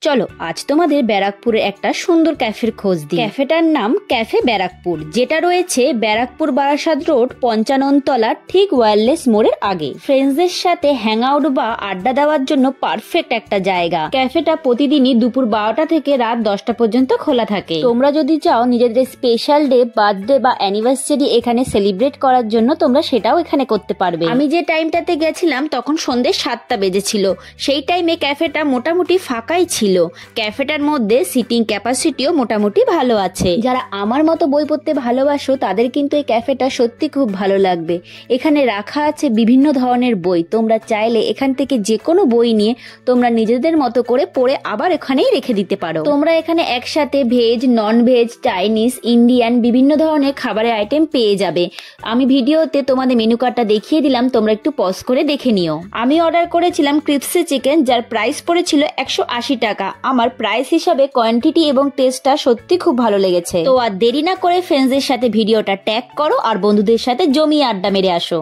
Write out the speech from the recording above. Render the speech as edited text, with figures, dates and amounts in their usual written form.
চলো আজ তোমাদের ব্যারাকপুরে একটা সুন্দর ক্যাফের খোঁজ দিই। ক্যাফেটার নাম ক্যাফে ব্যারাকপুর, যেটা রয়েছে ব্যারাকপুর বারাসাত রোড 55 তলা ঠিক ওয়্যারলেস মোড়ের আগে। ফ্রেন্ডসদের সাথে হ্যাং আউট বা আড্ডা দেওয়ার জন্য পারফেক্ট একটা জায়গা। ক্যাফেটা প্রতিদিনই দুপুর 12টা থেকে রাত 10টা পর্যন্ত খোলা থাকে। তোমরা যদি চাও নিজেদের স্পেশাল ডে, বার্থডে বা অ্যানিভার্সারি এখানে সেলিব্রেট করার জন্য, তোমরা সেটাও এখানে করতে পারবে। আমি যে টাইমটাতে গেছিলাম তখন সন্ধ্যে 7টা বেজেছিল। সেই টাইমে ক্যাফেটা মোটামুটি ফাঁকাই ছিল। ক্যাফেটার মধ্যে সিটিং ক্যাপাসিটিও মোটামুটি ভালো আছে। যারা আমার মতো বই পড়তে ভালোবাসো তাদের কিন্তু এই ক্যাফেটা সত্যি খুব ভালো লাগবে। এখানে রাখা আছে বিভিন্ন ধরনের বই। তোমরা চাইলে এখান থেকে যে কোনো বই নিয়ে তোমরা নিজেদের মতো করে পড়ে আবার এখানেই রেখে দিতে পারো। তোমরা এখানে একসাথে veg, non veg, Chinese, Indian বিভিন্ন ধরনের খাবারের আইটেম পেয়ে যাবে। আমি ভিডিওতে তোমাদের মেনু কার্ডটা দেখিয়ে দিলাম, তোমরা একটু পজ করে দেখে নিও। আমি অর্ডার করেছিলাম ক্রিপসি চিকেন, যার প্রাইস পড়েছিল 180 টাকা। আমার প্রাইস হিসাবে কোয়ান্টিটি এবং টেস্টটা সত্যি খুব ভালো লেগেছে। তো আর দেরি না করে ফ্রেন্ডসদের সাথে ভিডিওটা ট্যাগ করো আর বন্ধুদের সাথে জমিয়ে আড্ডা মেরে আসো।